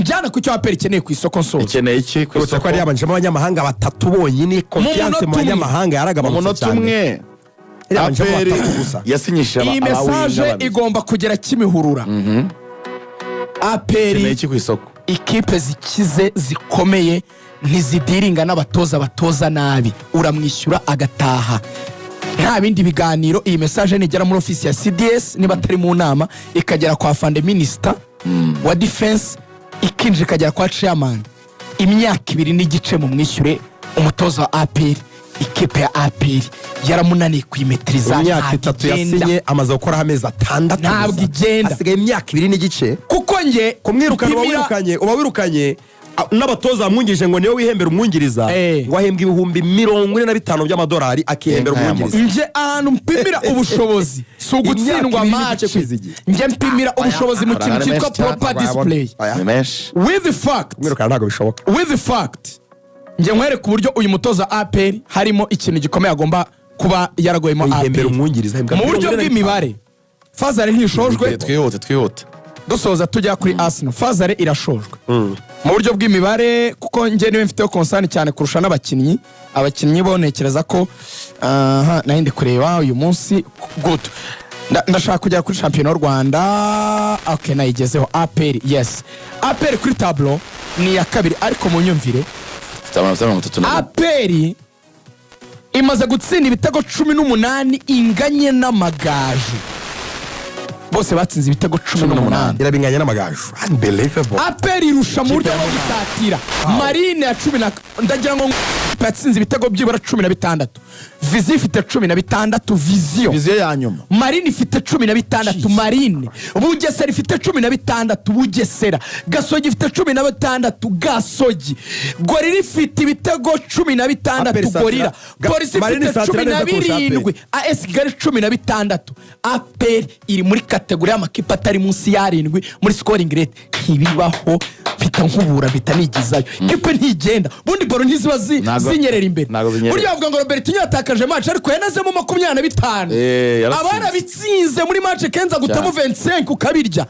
injyana ku cyo APR ikeneye ku isoko nsoza. Ikeneye iki ku isoko? Ko ari yabanjemo abanyamahanga batatu bonyine, confiance mu banyamahanga yaragabanutse cyane. APR yasinyishije iyi message igomba kugera Kimihurura. APR ikeneye iki ku isoko? Ikipe zikize zikomeye ntizidiringa n'abatoza batoza nabi, uramwishyura agataha. Nta bindi biganiro. Iyi message nigera muri office ya CDS niba atari mu nama, ikagera kwa Fund Minister wa Defense, ikinje ikagera kwa Chairman. Imyaka 2 n'igice mu mwishyure umutoza wa APR. Ikipe ya APR yaramunaniye kwimetriza. Imyaka 3 yasinye amaze gukora amezi 6. Ntabwo igenda. Asigaye imyaka 2 n'igice. Kuko nge kumwirukana uba wirukanye n'abatoza bamwungirije ngo niyo wihembera umwungiriza, ngo ahembwe ibihumbi 45 by'amadolari akihembera umwungiriza. Nje ahantu mpimira ubushobozi si ugutsindwa match, nje mpimira ubushobozi mu kintu cyitwa proper display. With the fact kumwirukana ntabwo bishoboka. With the fact nje nkwereka uburyo uyu mutoza APR harimo ikintu gikomeye agomba kuba yaragoyemo APR mu buryo bw'imibare. Fazare ntishojwe. Twihote dusoza tujya kuri Arsenal. Fazare irashojwe mu buryo bw'imibare, kuko nge niwe mfiteho concern cyane kurusha n'abakinnyi. Abakinnyi bonekereza ko nahindi kureba uyu munsi good. Ndashaka kujya kuri champion y'u Rwanda. Okay, nayigezeho APR. Yes, APR kuri tableau ni ya kabiri, ariko mu nyumvire APR imaze gutsinda ibitego 18 inganye n'amagaju. Bose batsinze ibitego 18. Irabinganya n'amagaju. Unbelievable. APR irusha mu buryo bwo gusatira. Marine ya 10 ndagira ngo yatsinze ibitego byibura 16. Vizi ifite 16. Viziyo ya nyuma. Marine ifite 16. Marine. Bugesera ifite 16. Bugesera. Gasogi ifite 16. Gasogi. Gorira ifite ibitego 16. Gorira. Polisi ifite 17. AS Kigali 16. APR iri muri kategori y'amakipe atari munsi ya 7 muri scoring rate. Ntibibaho bita nkubura bita nigizayo. Kipe ntigenda. Bundi baro ntiziba zinyerera imbere. Burya bavuga ngo Robertinho yatakaje match ariko yanazemo 25. Abana bitsinze muri match Kenza gutamo 25 ukabirya.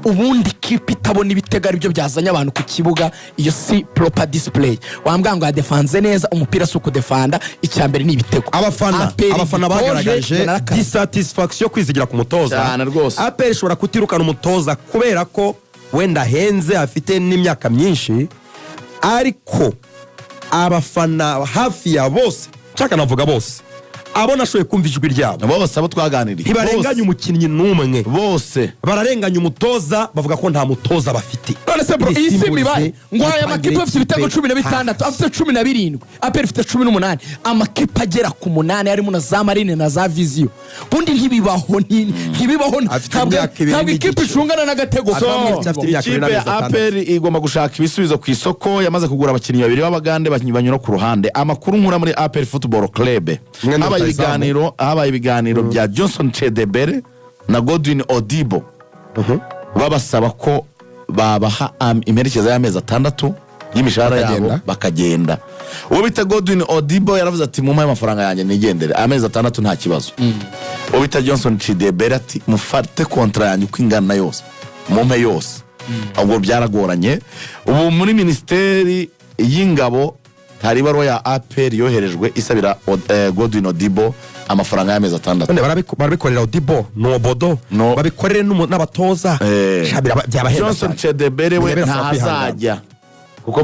Ubundi kipe itabona ibitego aribyo byazanye abantu ku kibuga. Iyo si proper display. Wambwa ngo yadefanze neza, umupira suko defanda, icyambere ni ibitego. Abafana bagaragaje dissatisfaction kwizigira ku mutoza. APR ishobora kutirukana umutoza kubera ko wenda henze afite n'imyaka myinshi, ariko abafana hafi ya bose, nshaka navuga bose, abona shoye kumva ijwi ryabo bose abo twaganiriye ntibarenganya umukinnyi n'umwe, bose bararenganya umutoza, bavuga ko nta mutoza bafite. None se bro, iyi si mibaye ngo aya makipe afite ibitego 16, afite 17, APR ifite 18, amakipe agera ku 8 harimo na za Marine na za Viziyo. Bundi ntibibaho ntabwo ikipe icungana n'agatego kamwe. Ikipe ya APR igomba gushaka ibisubizo ku isoko, yamaze kugura abakinnyi babiri b'abagande banyura ku ruhande. Amakuru nkura muri APR Football Club, habaye ibiganiro bya Johnson Chedebere na Godwin Odibo, babasaba ko babaha imerekeza y'amezi 6 y'imishahara yabo bakagenda. Uwo bita Godwin Odibo yaravuze ati mu mafaranga yanjye nigendere amezi 6 nta kibazo. Uwo bita Johnson Chedebere ati mufate kontra yanjye kwingana yose mumpe yose. Ahubwo byaragoranye. Ubu muri ministeri y'ingabo hari baruwa ya APR yoherejwe isabira Godwin Odibo amafaranga y'amezi 6. None barabikorera Odibo no Bodo babikorere n'abatoza. Byabahenda. Johnson Chedebere we ntazajya kuko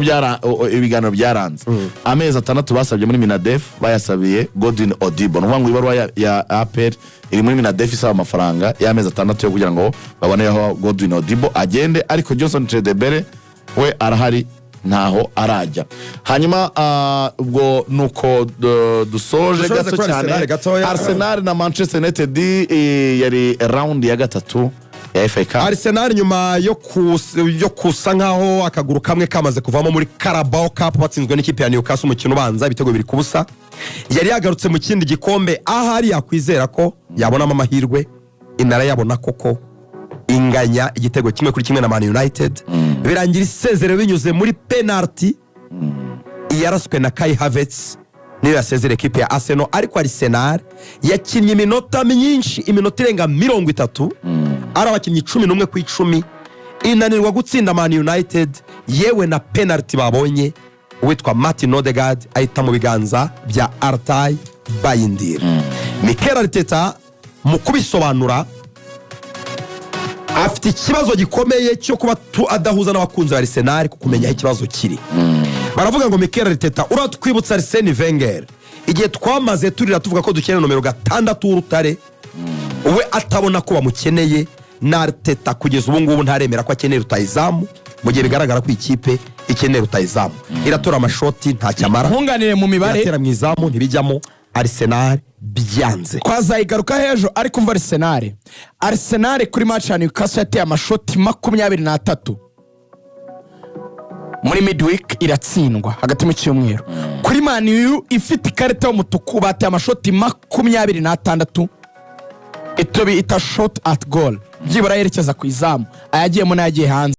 ibiganiro byaranze. Amezi 6 basabye muri Minadef bayasabiye Godwin Odibo. No ngo ibaruwa ya APR iri muri Minadef isaba amafaranga y'amezi 6 yo kugira ngo babone aho Godwin Odibo agende, ariko Johnson Chedebere we arahari ntaho arajya. Hanyuma ubwo nuko dusoje gato cyane. Arsenal na Manchester United yari round ya 3 ya FA Cup. Arsenal nyuma yo kusa nkaho akaguru kamwe kamaze kuvamo muri Carabao Cup batsinzwe n'ikipe ya Newcastle umukino ubanza ibitego 2-0, yari yagarutse mu kindi gikombe ahari yakwizera ko yabonamo amahirwe, inara yabona koko inganya igitego 1-1 na Man United. Birangira isezerero binyuze muri penalty yaraswe na Kai Havertz niyo yasezere equipe ya Arsenal. Ariko Arsenal yakinnye iminota myinshi, iminota irenga 30, ari abakinnyi 11 ku 10 inanirwa gutsinda Man United yewe na penalty babonye uwitwa Martin Odegaard ahita mu biganza bya Altay Bayindir. Mikel Arteta mu kubisobanura afite ikibazo gikomeye cyo kuba adahuza n'abakunzi ba Arsenal kumenya ikibazo kiri. Baravuga ngo Mikel Arteta uratwibutsa Arsene Wenger igihe twamaze turira tuvuga ko dukeneye nomero 6 w'urutare uwe atabona ko bamukeneye na Arteta kugeza ubu ngubu ntaremera ko akeneye rutayizamu mu gihe bigaragara ko ikipe ikeneye rutayizamu iratora amashoti nta cyamara nkunganire mu mibare iratera mu izamu ntibijyamo Arsenal byanze twazayigaruka hejo ariko umva Arsenal kuri match ya Newcastle yateye amashoti 23 muri midweek iratsindwa hagati mu cyumweru kuri Man U ifite ikarita y'umutuku bateye amashoti 26 itobi ita shot at goal byibura yerekeza ku izamu ayagiyemo n'ayagiye hanze